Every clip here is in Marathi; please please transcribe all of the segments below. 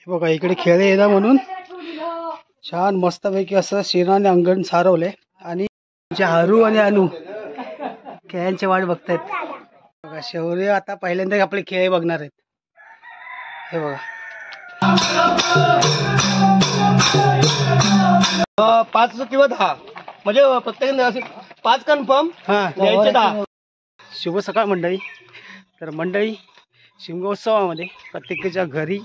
हे बघा इकडे खेळे येतात म्हणून छान मस्तपैकी असं शेणाने अंगण सारवलंय आणि हरू आणि अनु खेळांची वाट बघतायत बघा. शौर्य आता पहिल्यांदा आपले खेळ बघणार आहेत. हे बघा 5 किंवा 10 म्हणजे प्रत्येक 5 कन्फर्म. द्यायचे 10. शुभ सकाळ मंडळी. तर मंडळी शिमगोत्सवामध्ये प्रत्येकाच्या घरी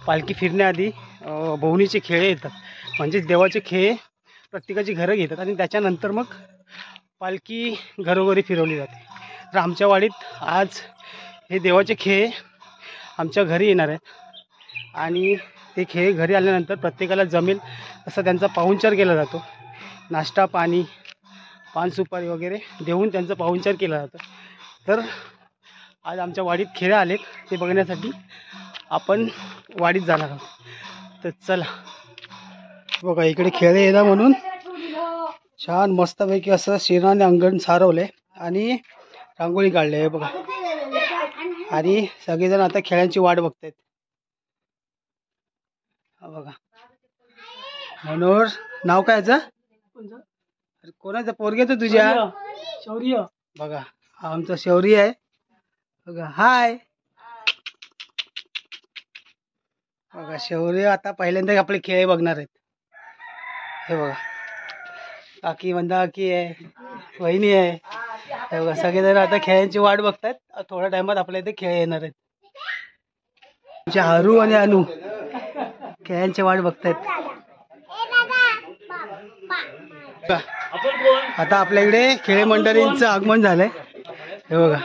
पालखी फिरण्याआधी भोवणीचे खेळ येतात, म्हणजेच देवाचे खेळ प्रत्येकाची घरं घेतात आणि त्याच्यानंतर मग पालखी घरोघरी फिरवली जाते. तर आमच्या वाडीत आज हे देवाचे खेळ आमच्या घरी येणार आहेत आणि ते खेळ घरी आल्यानंतर प्रत्येकाला जमेल असं त्यांचा पाहुणचार केला जातो. नाश्ता पाणी पान सुपारी वगैरे देऊन त्यांचा पाहुणचार केला जातो. तर आज आमच्या वाडीत खेळ आलेत ते बघण्यासाठी आपण वाडीत जाणार आहोत. तर चला बघा इकडे खेळ येतात म्हणून छान मस्तपैकी असं शेणाने अंगण सारवलंय आणि रांगोळी काढली आहे बघा. आणि सगळेजण आता खेळांची वाट बघतायत. बघा मनोहर नाव काय याचं? कोणाचं पोरग्याचं? तुझ्या शौर्य. बघा हा आमचा शौर्य आहे बघा. हाय बघा शौर्य आता पहिल्यांदा आपले खेळ बघणार आहेत. हे बघा काकी मंदा काकी आहे, वहिनी आहे. हे बघा सगळेजण आता खेळांची वाट बघतायत. थोड्या टायमात आपल्या इथे खेळ येणार आहेत. आमचे हरू आणि अनु खेळांची वाट बघतायत. आता आपल्या इकडे खेळ मंडळींचं आगमन झालंय. हे बघा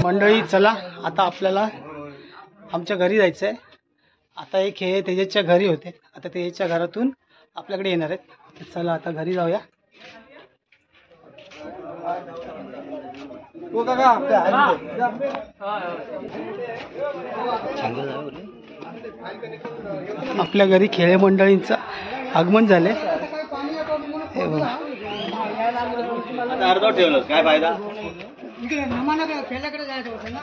मंडळी. चला आता आपल्याला आमच्या घरी जायचं आहे. आता हे खेळ तेजसच्या घरी होते, आता तेजसच्या घरातून आपल्याकडे येणार आहेत. चला आता घरी जाऊया. आपल्या घरी खेळ मंडळींचं आगमन झाले. हे बघा अर्धा ठेवलं काय फायदा. खेळाकडे जायचं होतं ना.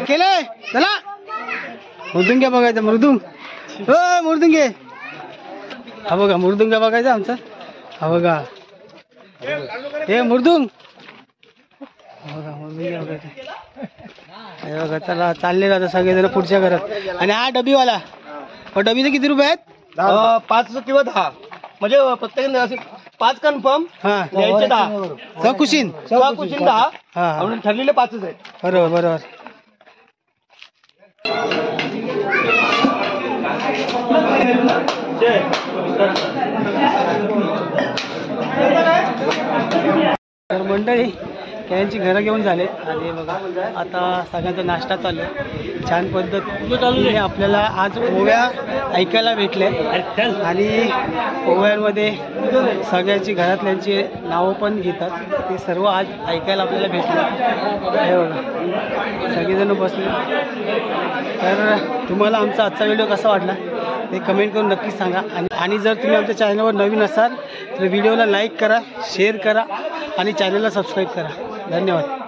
केले चला मृदुंग्या बघायचा मृदुंग मृदुंगे हा बघा मृदुंग्या बघायचा आमचा हा बघा हे मृदुंग बघा मृदुंग्या बघायचा हे बघा चला चालले जातात सगळेजण पुढच्या घरात आणि हा डबीवाला डबीचे किती रुपये आहेत 5 किंवा 10 म्हणजे प्रत्येक असे 5 कन्फर्म द्यायचे 10 सकुशीन 10 म्हणून ठरलेले 5च आहेत बरोबर बरोबर तर मंडळी त्यांची घरं घेऊन झाले आणि बघा आता सगळ्यांचा नाश्ता चालू आहे छान पद्धतीने आपल्याला आज ओव्या ऐकायला भेटले आणि ओव्यांमध्ये सगळ्यांची घरातल्यांची नावं पण घेतात ते सर्व आज ऐकायला आपल्याला भेटले हे बघा सगळेजण बसले तर तुम्हाला आमचा आजचा व्हिडिओ कसा वाटला ते कमेंट करून नक्कीच सांगा आणि जर तुम्ही आमच्या चॅनलवर नवीन असाल तर व्हिडिओला लाईक करा शेअर करा आणि चॅनलला सबस्क्राईब करा धन्यवाद.